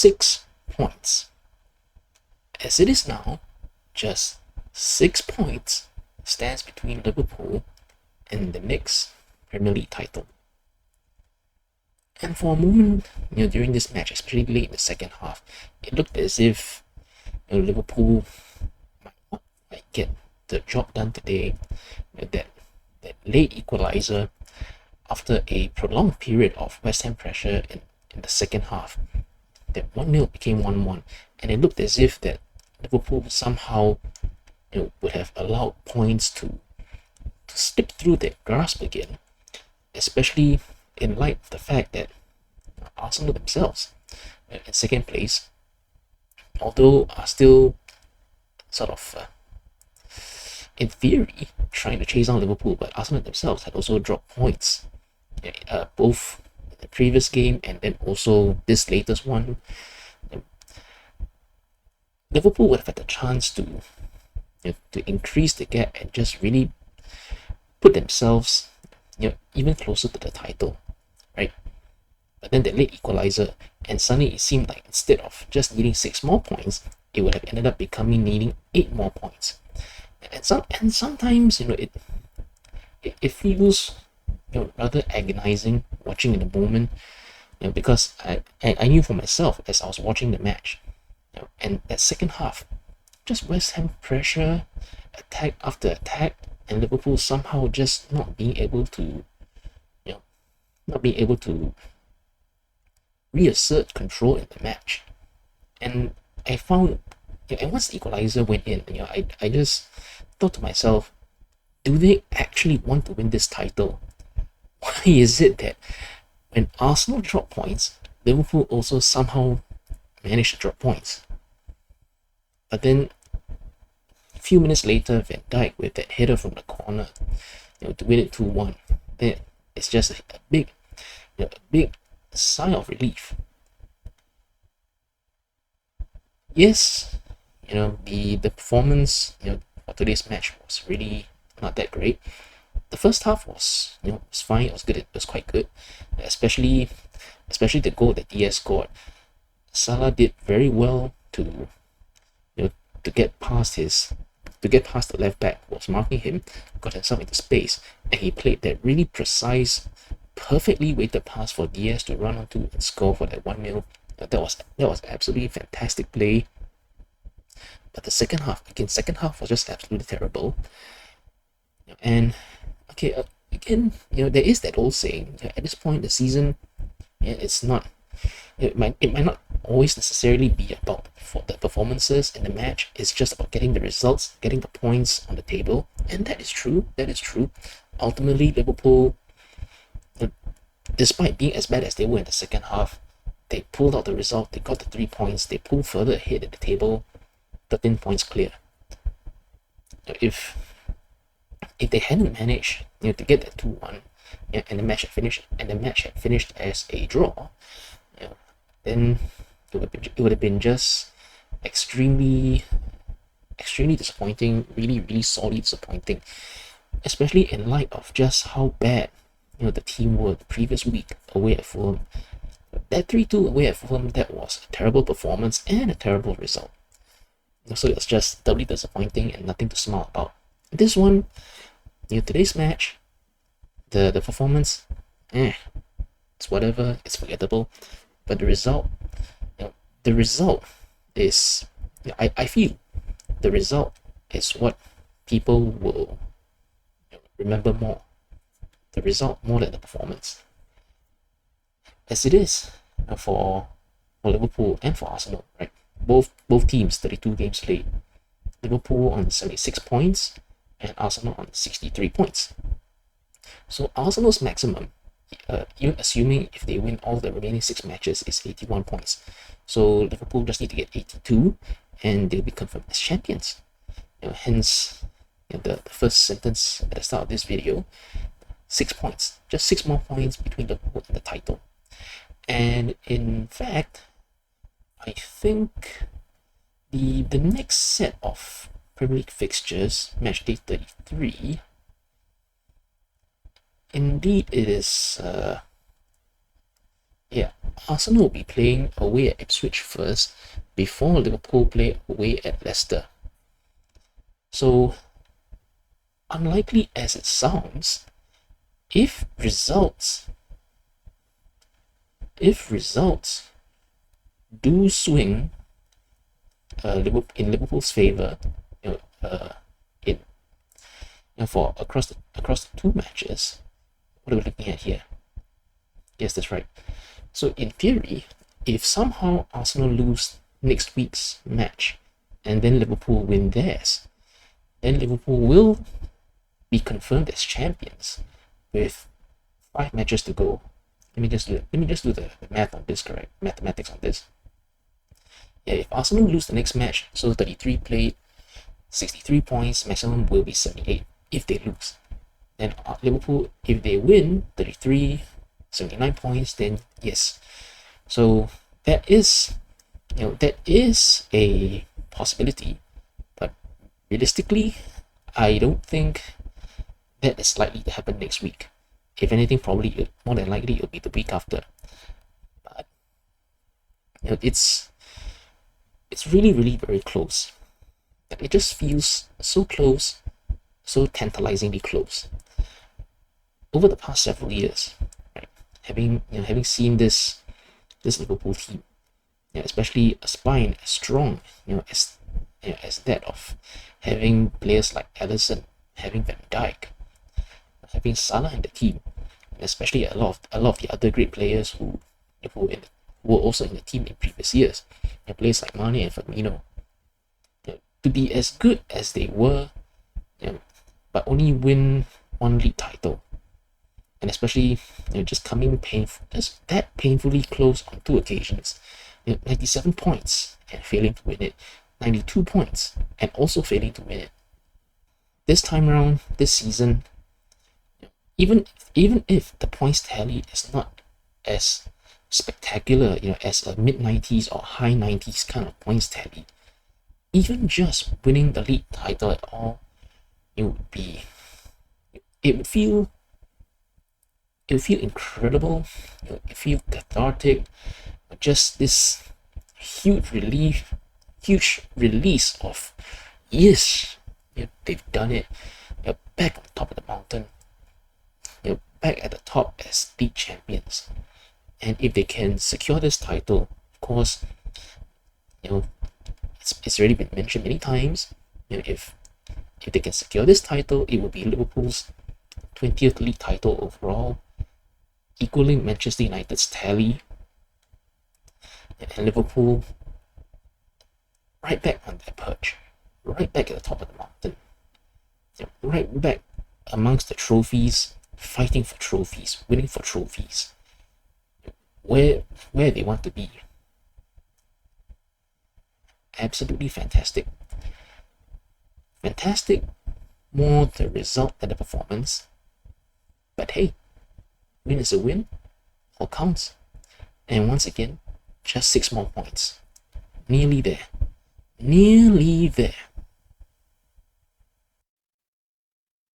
6 points. As it is now, just 6 points stands between Liverpool and the next Premier League title. And for a moment, during this match, especially late in the second half, it looked as if Liverpool might get the job done today. That late equalizer after a prolonged period of West Ham pressure in the second half, that 1-0 became 1-1, and it looked as if that Liverpool somehow would have allowed points to slip through their grasp again, especially in light of the fact that Arsenal themselves, in second place, although are still sort of in theory trying to chase down Liverpool, but Arsenal themselves had also dropped points, both in the previous game and then also this latest one. Liverpool would have had the chance to increase the gap and just really put themselves even closer to the title, right? But then the late equalizer, and suddenly it seemed like instead of just needing 6 more points, it would have ended up becoming needing 8 more points. And sometimes it feels rather agonizing watching in the moment, because I knew for myself as I was watching the match, and that second half, just West Ham pressure, attack after attack, and Liverpool somehow just not being able to reassert control in the match. And I found, and once the equalizer went in, I just thought to myself, do they actually want to win this title? Why is it that when Arsenal drop points, Liverpool also somehow managed to drop points? But then a few minutes later, Van Dijk with that header from the corner, to win it 2-1. Then it's just a big sigh of relief. Yes, the performance for today's match was really not that great. The first half was was fine. It was good. It was quite good, especially the goal that Diaz scored. Salah did very well to get past the left back who was marking him, got himself into space, and he played that really precise, perfectly weighted pass for Diaz to run onto and score for that 1-0. That was absolutely fantastic play. But the second half was just absolutely terrible. And okay, again, there is that old saying, at this point in the season, it might not always necessarily be about the performances in the match. It's just about getting the results, getting the points on the table, and that is true. Ultimately, Liverpool, despite being as bad as they were in the second half, they pulled out the result. They got the 3 points. They pulled further ahead at the table, 13 points clear. If they hadn't managed to get that 2-1, and the match had finished as a draw, then it would have been just extremely disappointing, really sorely disappointing, especially in light of just how bad the team were the previous week away at Fulham. That 3-2 away at Fulham, that was a terrible performance and a terrible result. So it was just doubly disappointing and nothing to smile about. This one, today's match, the performance, it's whatever, it's forgettable. But the result is, I feel the result is what people will remember more. The result more than the performance. As it is for Liverpool and for Arsenal, right? Both teams 32 games played. Liverpool on 76 points and Arsenal on 63 points. So Arsenal's maximum, even assuming if they win all the remaining 6 matches, is 81 points. So Liverpool just need to get 82 and they'll be confirmed as champions. Hence the first sentence at the start of this video, 6 points. Just 6 more points between Liverpool and the title. And in fact, I think the next set of Premier League fixtures, match day 33, indeed it is Yeah, Arsenal will be playing away at Ipswich first before Liverpool play away at Leicester. So, unlikely as it sounds, if results if results do swing in Liverpool's favour, you know, in for across the two matches, what are we looking at here? Yes, that's right. So in theory, if somehow Arsenal lose next week's match and then Liverpool win theirs, then Liverpool will be confirmed as champions with 5 matches to go. Let me just do the math on this, correct? Mathematics on this. Yeah, if Arsenal lose the next match, so 33 played, 63 points, maximum will be 78 if they lose. Then Liverpool, if they win 33, 79 points, then yes. So that is a possibility, but realistically, I don't think that is likely to happen next week. If anything, probably more than likely it'll be the week after. But it's really, really very close. It just feels so close, so tantalizingly close. Over the past several years, right, having seen this Liverpool team, especially a spine as strong, as that of having players like Alisson, having Van Dijk, having Salah in the team, especially a lot of the other great players who were also in the team in previous years, players like Mane and Firmino, to be as good as they were, but only win one league title, and especially just coming painfully close on 2 occasions, 97 points and failing to win it, 92 points and also failing to win it. This time around, this season, even if the points tally is not as spectacular, as a mid-90s or high 90s kind of points tally, even just winning the league title at all, it would feel incredible. It would feel cathartic. Just this huge release of yes, they've done it. You're back on top of the mountain. You're back at the top as league champions. And if they can secure this title, of course, it's already been mentioned many times. If they can secure this title, it will be Liverpool's 20th league title overall, equaling Manchester United's tally, and Liverpool right back on their perch, right back at the top of the mountain, right back amongst the trophies, fighting for trophies, winning for trophies, where they want to be. Absolutely fantastic. Fantastic, more the result than the performance. But hey, win is a win, all counts. And once again, just 6 more points. Nearly there.